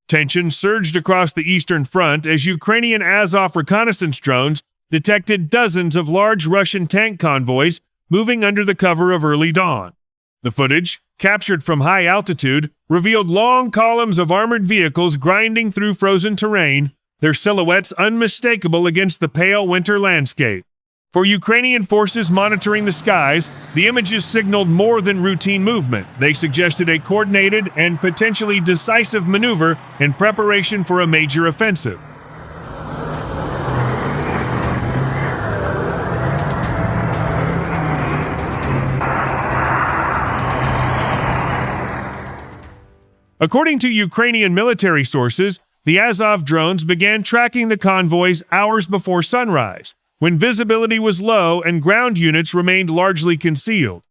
Tension surged across the eastern front as Ukrainian Azov reconnaissance drones detected dozens of large Russian tank convoys moving under the cover of early dawn. The footage, captured from high altitude, revealed long columns of armored vehicles grinding through frozen terrain, their silhouettes unmistakable against the pale winter landscape. For Ukrainian forces monitoring the skies, the images signaled more than routine movement. They suggested a coordinated and potentially decisive maneuver in preparation for a major offensive. According to Ukrainian military sources, the Azov drones began tracking the convoys hours before sunrise, when visibility was low and ground units remained largely concealed.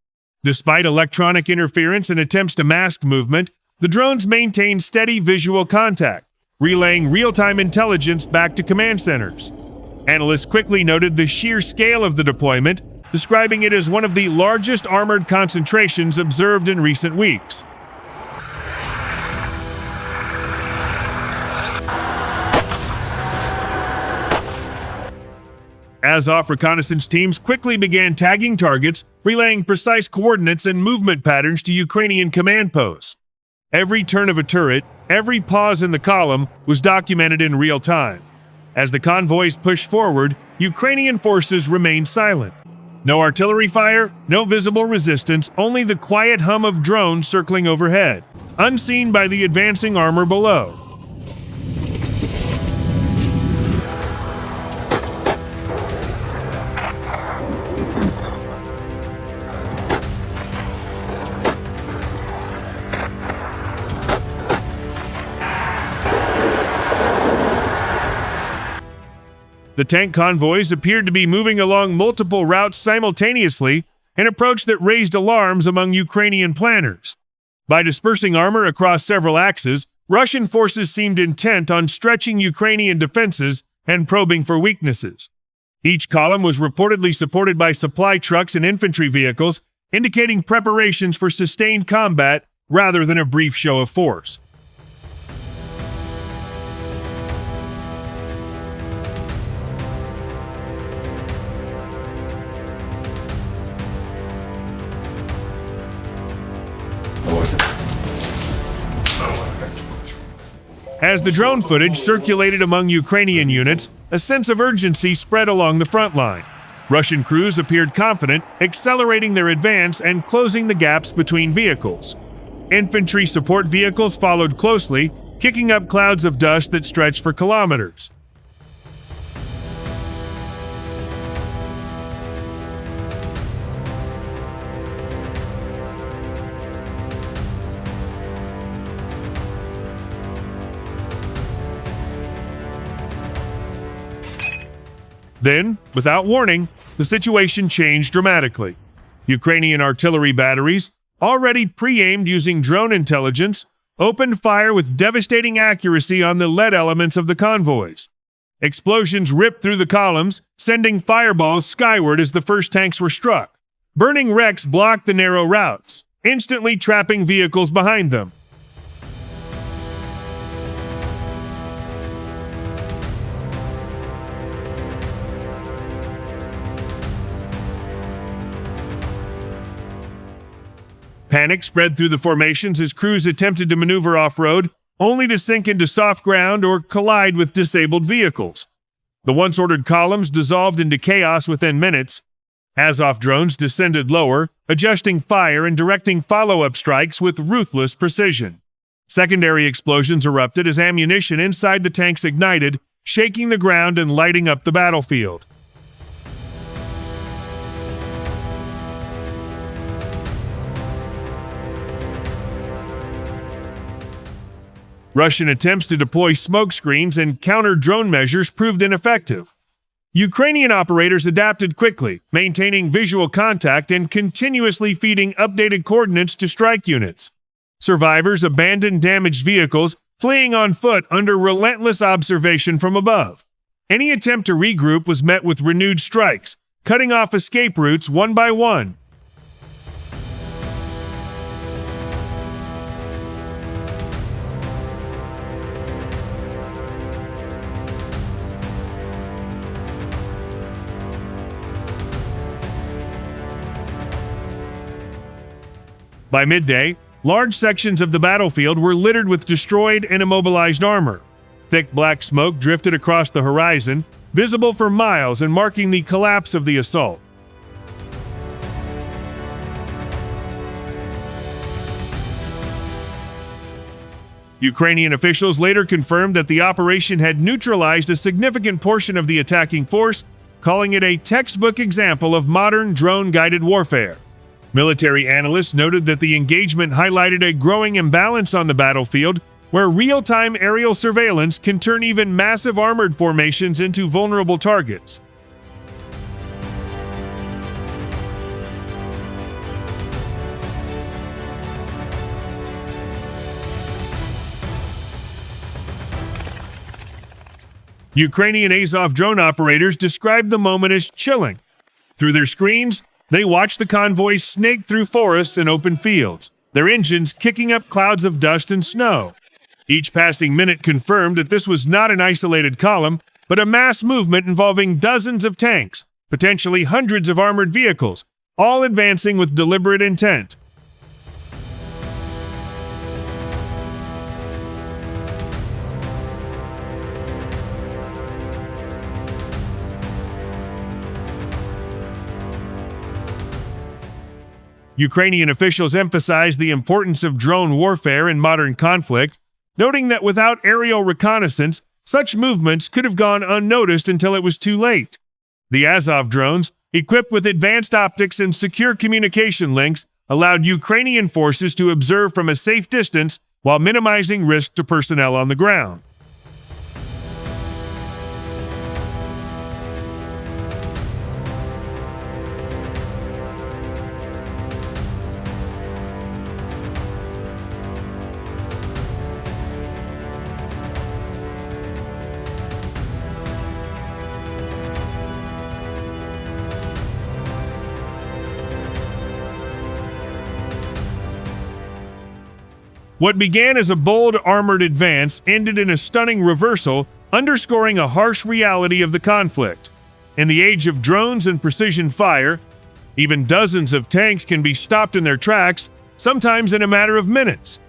Despite electronic interference and attempts to mask movement, the drones maintained steady visual contact, relaying real-time intelligence back to command centers. Analysts quickly noted the sheer scale of the deployment, describing it as one of the largest armored concentrations observed in recent weeks. Azov reconnaissance teams quickly began tagging targets, relaying precise coordinates and movement patterns to Ukrainian command posts. Every turn of a turret, every pause in the column was documented in real time. As the convoys pushed forward, Ukrainian forces remained silent. No artillery fire, no visible resistance, only the quiet hum of drones circling overhead, unseen by the advancing armor below. The tank convoys appeared to be moving along multiple routes simultaneously, an approach that raised alarms among Ukrainian planners. By dispersing armor across several axes, Russian forces seemed intent on stretching Ukrainian defenses and probing for weaknesses. Each column was reportedly supported by supply trucks and infantry vehicles, indicating preparations for sustained combat rather than a brief show of force. As the drone footage circulated among Ukrainian units, a sense of urgency spread along the front line. Russian crews appeared confident, accelerating their advance and closing the gaps between vehicles. Infantry support vehicles followed closely, kicking up clouds of dust that stretched for kilometers. Then, without warning, the situation changed dramatically. Ukrainian artillery batteries, already pre-aimed using drone intelligence, opened fire with devastating accuracy on the lead elements of the convoys. Explosions ripped through the columns, sending fireballs skyward as the first tanks were struck. Burning wrecks blocked the narrow routes, instantly trapping vehicles behind them. Panic spread through the formations as crews attempted to maneuver off-road, only to sink into soft ground or collide with disabled vehicles. The once-ordered columns dissolved into chaos within minutes. Azov drones descended lower, adjusting fire and directing follow-up strikes with ruthless precision. Secondary explosions erupted as ammunition inside the tanks ignited, shaking the ground and lighting up the battlefield. Russian attempts to deploy smoke screens and counter-drone measures proved ineffective. Ukrainian operators adapted quickly, maintaining visual contact and continuously feeding updated coordinates to strike units. Survivors abandoned damaged vehicles, fleeing on foot under relentless observation from above. Any attempt to regroup was met with renewed strikes, cutting off escape routes one by one. By midday, large sections of the battlefield were littered with destroyed and immobilized armor. Thick black smoke drifted across the horizon, visible for miles and marking the collapse of the assault. Ukrainian officials later confirmed that the operation had neutralized a significant portion of the attacking force, calling it a textbook example of modern drone-guided warfare. Military analysts noted that the engagement highlighted a growing imbalance on the battlefield, where real-time aerial surveillance can turn even massive armored formations into vulnerable targets. Ukrainian Azov drone operators described the moment as chilling. Through their screens, they watched the convoys snake through forests and open fields, their engines kicking up clouds of dust and snow. Each passing minute confirmed that this was not an isolated column, but a mass movement involving dozens of tanks, potentially hundreds of armored vehicles, all advancing with deliberate intent. Ukrainian officials emphasized the importance of drone warfare in modern conflict, noting that without aerial reconnaissance, such movements could have gone unnoticed until it was too late. The Azov drones, equipped with advanced optics and secure communication links, allowed Ukrainian forces to observe from a safe distance while minimizing risk to personnel on the ground. What began as a bold armored advance ended in a stunning reversal, underscoring a harsh reality of the conflict. In the age of drones and precision fire, even dozens of tanks can be stopped in their tracks, sometimes in a matter of minutes.